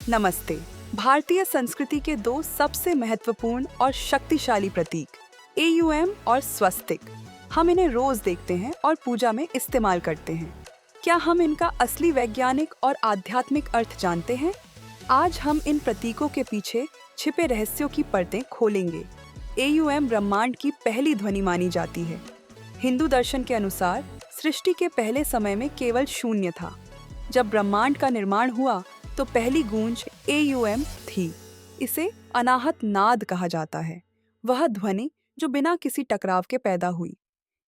नमस्ते। भारतीय संस्कृति के दो सबसे महत्वपूर्ण और शक्तिशाली प्रतीक एयूएम और स्वस्तिक, हम इन्हें रोज देखते हैं और पूजा में इस्तेमाल करते हैं। क्या हम इनका असली वैज्ञानिक और आध्यात्मिक अर्थ जानते हैं? आज हम इन प्रतीकों के पीछे छिपे रहस्यों की परतें खोलेंगे। एयूएम ब्रह्मांड की पहली ध्वनि मानी जाती है। हिंदू दर्शन के अनुसार सृष्टि के पहले समय में केवल शून्य था। जब ब्रह्मांड का निर्माण हुआ तो पहली गूंज एयूएम थी। इसे अनाहत नाद कहा जाता है, वह ध्वनि जो बिना किसी टकराव के पैदा हुई।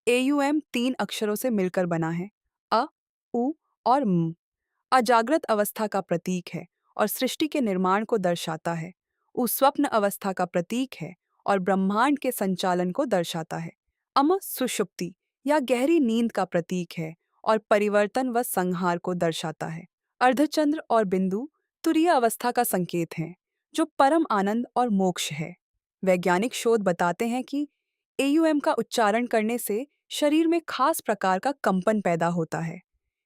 एयूएम 3 अक्षरों से मिलकर बना है, अ, उ और म। अजागृत अवस्था का प्रतीक है और सृष्टि के निर्माण को दर्शाता है। उ स्वप्न अवस्था का प्रतीक है और ब्रह्मांड के संचालन को दर्शाता है। अम सुषुप्ति या गहरी नींद का प्रतीक है और परिवर्तन व संहार को दर्शाता है। अर्धचंद्र और बिंदु तुरीय अवस्था का संकेत हैं, जो परम आनंद और मोक्ष है। वैज्ञानिक शोध बताते हैं कि एयूएम का उच्चारण करने से शरीर में खास प्रकार का कंपन पैदा होता है।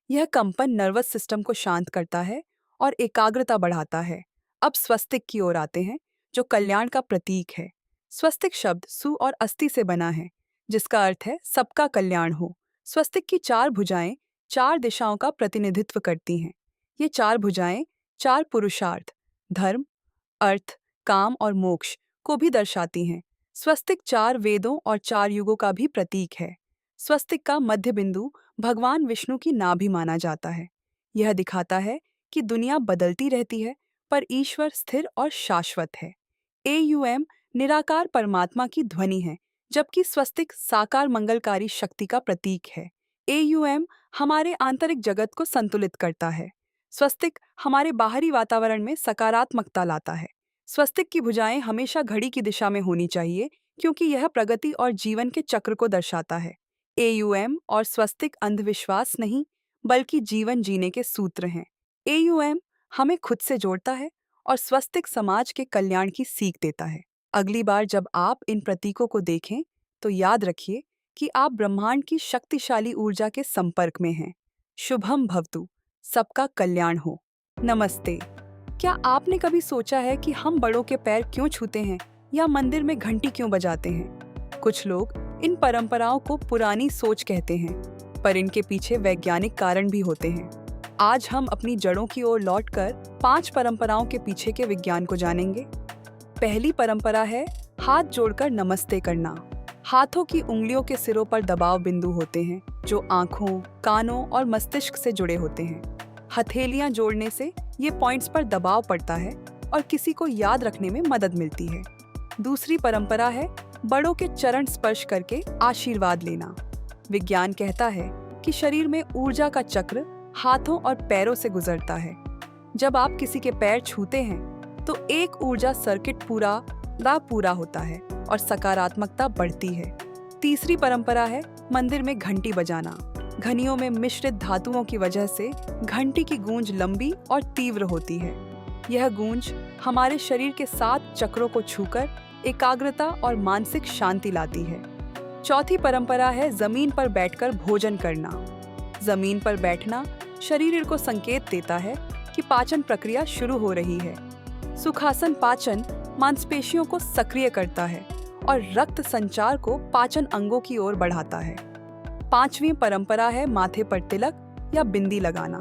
यह कंपन नर्वस सिस्टम को शांत करता है और एकाग्रता बढ़ाता है। अब स्वस्तिक की ओर आते हैं, जो कल्याण का प्रतीक है। स्वस्तिक शब्द सु और अस्ति से बना है, जिसका अर्थ है सबका कल्याण हो। स्वस्तिक की 4 भुजाएं 4 दिशाओं का प्रतिनिधित्व करती हैं। ये 4 भुजाएं 4 पुरुषार्थ, धर्म, अर्थ, काम और मोक्ष को भी दर्शाती हैं। स्वस्तिक 4 वेदों और 4 युगों का भी प्रतीक है। स्वस्तिक का मध्य बिंदु भगवान विष्णु की नाभि माना जाता है। यह दिखाता है कि दुनिया बदलती रहती है, पर ईश्वर स्थिर और शाश्वत है। एयूएम निराकार परमात्मा की ध्वनि है, जबकि स्वस्तिक साकार मंगलकारी शक्ति का प्रतीक है। एयूएम हमारे आंतरिक जगत को संतुलित करता है। स्वस्तिक हमारे बाहरी वातावरण में सकारात्मकता लाता है। स्वस्तिक की भुजाएं हमेशा घड़ी की दिशा में होनी चाहिए, क्योंकि यह प्रगति और जीवन के चक्र को दर्शाता है। एयूएम और स्वस्तिक अंधविश्वास नहीं, बल्कि जीवन जीने के सूत्र हैं। एयूएम हमें खुद से जोड़ता है और स्वस्तिक समाज के कल्याण की सीख देता है। अगली बार जब आप इन प्रतीकों को देखें, तो याद रखिए कि आप ब्रह्मांड की शक्तिशाली ऊर्जा के संपर्क में हैं। शुभम भवतु, सबका कल्याण हो। नमस्ते। क्या आपने कभी सोचा है कि हम बड़ों के पैर क्यों छूते हैं या मंदिर में घंटी क्यों बजाते हैं? कुछ लोग इन परंपराओं को पुरानी सोच कहते हैं, पर इनके पीछे वैज्ञानिक कारण भी होते हैं। आज हम अपनी जड़ों की ओर लौटकर 5 परंपराओं के पीछे के विज्ञान को जानेंगे। पहली परंपरा है हाथ जोड़कर नमस्ते करना। हाथों की उंगलियों के सिरों पर दबाव बिंदु होते हैं, जो आंखों, कानों और मस्तिष्क से जुड़े होते हैं। हथेलियां जोड़ने से ये पॉइंट्स पर दबाव पड़ता है और किसी को याद रखने में मदद मिलती है। दूसरी परंपरा है बड़ों के चरण स्पर्श करके आशीर्वाद लेना। विज्ञान कहता है कि शरीर में ऊर्जा का चक्र हाथों और पैरों से गुजरता है। जब आप किसी के पैर छूते हैं, तो एक ऊर्जा सर्किट पूरा होता है और सकारात्मकता बढ़ती है। तीसरी परंपरा है मंदिर में घंटी बजाना। घनियों में मिश्रित धातुओं की वजह से घंटी की गूंज लंबी और तीव्र होती है। यह गूंज हमारे शरीर के 7 चक्रों को छूकर एकाग्रता और मानसिक शांति लाती है। चौथी परंपरा है जमीन पर बैठकर भोजन करना। जमीन पर बैठना शरीर को संकेत देता है कि पाचन प्रक्रिया शुरू हो रही है। सुखासन पाचन मांसपेशियों को सक्रिय करता है और रक्त संचार को पाचन अंगों की ओर बढ़ाता है। 5वीं परंपरा है माथे पर तिलक या बिंदी लगाना।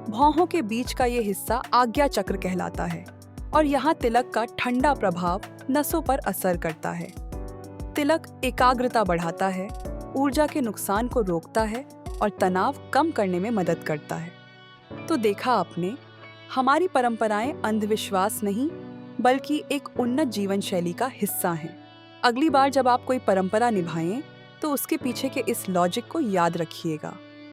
भौहों के बीच का ये हिस्सा आज्ञा चक्र कहलाता है और यहाँ तिलक का ठंडा प्रभाव नसों पर असर करता है। तिलक एकाग्रता बढ़ाता है, ऊर्जा के नुकसान को रोकता है और तनाव कम करने में मदद करता है। तो देखा आपने, हमारी परंपराएं अंधविश्वास नहीं, बल्कि एक उन्नत जीवन शैली का हिस्सा हैं। अगली बार जब आप कोई परंपरा निभाएं, तो उसके पीछे के इस लॉजिक को याद रखिएगा।